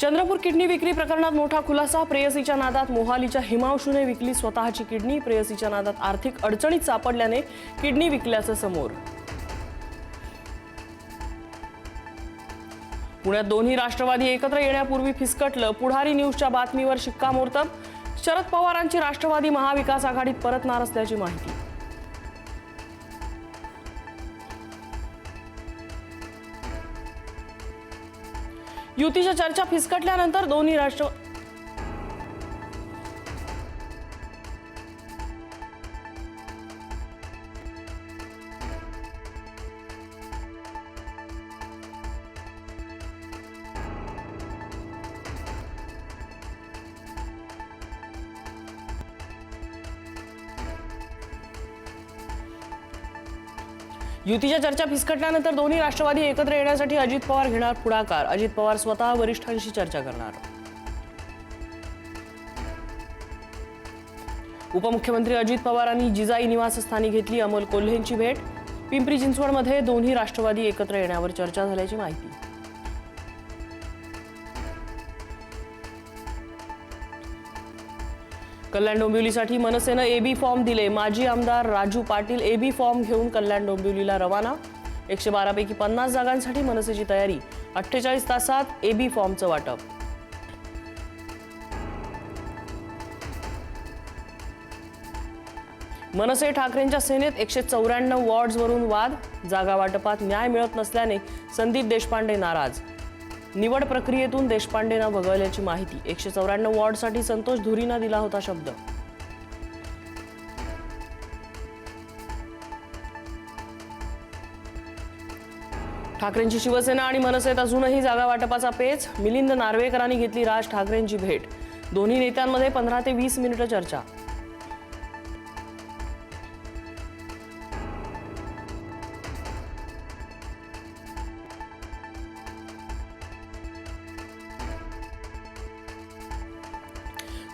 Chandrapur kidney विक्री प्रकरणात मोठा खुलासा. प्रेयसीच्या नादात मोहालीच्या हिमांशूने विकली स्वतःची किडनी. प्रेयसीच्या नादात आर्थिक अडचणीत सापडल्याने किडनी विकल्याचं समोर. पुण्यात दोन्ही राष्ट्रवादी एकत्र येण्यापूर्वी फिसकटलं. पुढारी न्यूजच्या बातमीवर शिक्कामोर्तब. शरद पवारांची राष्ट्रवादी महाविकास आघाडीत परतणार असल्याची माहिती. युतीच्या चर्चा फिसकटल्यानंतर दोन्ही युतीच्या चर्चा फिसकटल्यानंतर दोन्ही राष्ट्रवादी एकत्र येण्यासाठी अजित पवार घेणार पुढाकार. अजित पवार स्वतः वरिष्ठांशी चर्चा करणार. उपमुख्यमंत्री अजित पवारांनी जिजाई निवासस्थानी घेतली अमोल कोल्हेंची भेट. पिंपरी चिंचवडमध्ये दोन्ही राष्ट्रवादी एकत्र येण्यावर चर्चा झाल्याची माहिती. कल्याण डोंबिवलीसाठी मनसेनं एबी फॉर्म दिले. माजी आमदार राजू पाटील एबी फॉर्म घेऊन कल्याण डोंबिवलीला रवाना. 112 पैकी 50 जागांसाठी मनसेची तयारी. 48 तासात एबी फॉर्मचं वाटप. मनसे ठाकरेंच्या सेनेत 194 वॉर्ड्सवरून वाद. जागा वाटपात न्याय मिळत नसल्याने संदीप देशपांडे नाराज. निवड प्रक्रियेतून देशपांडेंना वगळल्याची माहिती. 194 वॉर्डसाठी संतोष धुरीनं दिला होता शब्द. ठाकरेंची शिवसेना आणि मनसेत अजूनही जागा वाटपाचा पेच. मिलिंद नार्वेकरांनी घेतली राज ठाकरेंची भेट. दोन्ही नेत्यांमध्ये 15 ते 20 मिनिटं चर्चा.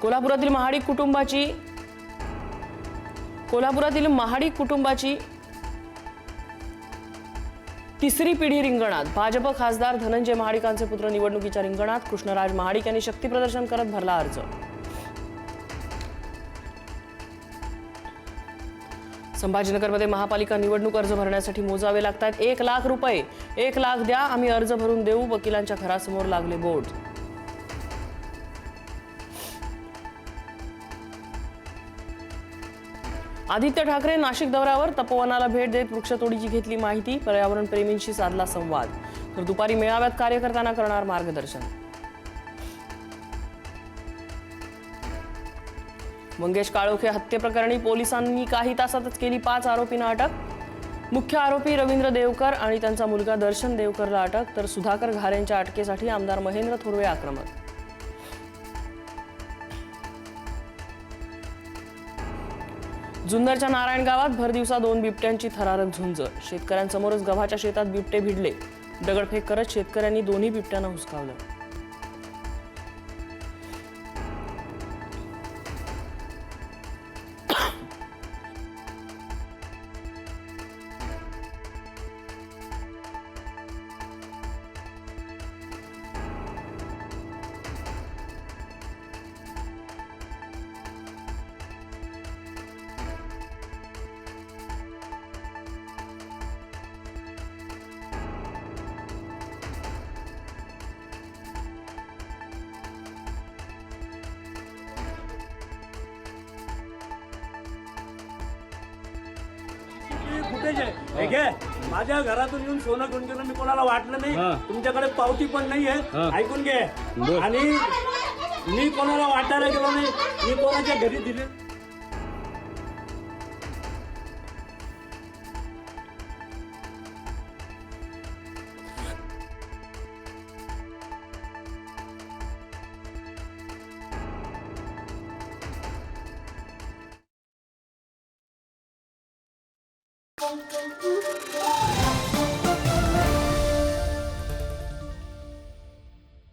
कोल्हापुरातील महाडिक कुटुंबाची तिसरी पिढी रिंगणात. भाजप खासदार धनंजय महाडिकांचे पुत्र निवडणुकीच्या रिंगणात. कृष्णराज महाडिक यांनी शक्तीप्रदर्शन करत भरला अर्ज. संभाजीनगरमध्ये महापालिका निवडणूक अर्ज भरण्यासाठी मोजावे लागतात 1 लाख रुपये. 1 लाख द्या, आम्ही अर्ज भरून देऊ. वकिलांच्या घरासमोर लागले बोर्ड. आदित्य ठाकरे नाशिक दौऱ्यावर. तपोवनाला भेट देत वृक्षतोडीची घेतली माहिती. पर्यावरण प्रेमींशी साधला संवाद. तर दुपारी मेळाव्यात कार्यकर्त्यांना करणार मार्गदर्शन. मंगेश काळोखे हत्येप्रकरणी पोलिसांनी काही तासातच केली 5 आरोपींना अटक. मुख्य आरोपी रवींद्र देवकर आणि त्यांचा मुलगा दर्शन देवकरला अटक. तर सुधाकर घारेंच्या अटकेसाठी आमदार महेंद्र थोरवे आक्रमक. जुन्नरच्या नारायण गावात भरदिवसा 2 बिबट्यांची थरारक झुंज. शेतकऱ्यांसमोरच गव्हाच्या शेतात बिबटे भिडले. दगडफेक करत शेतकऱ्यांनी दोन्ही बिबट्यांना हुसकावलं. माझ्या घरातून येऊन सोनं घेऊन गेलो मी, कोणाला वाटलं नाही. तुमच्याकडे पावती पण नाहीये. ऐकून घे. आणि मी कोणाला वाटायला गेलो नाही. मी कोणाच्या घरी दिले.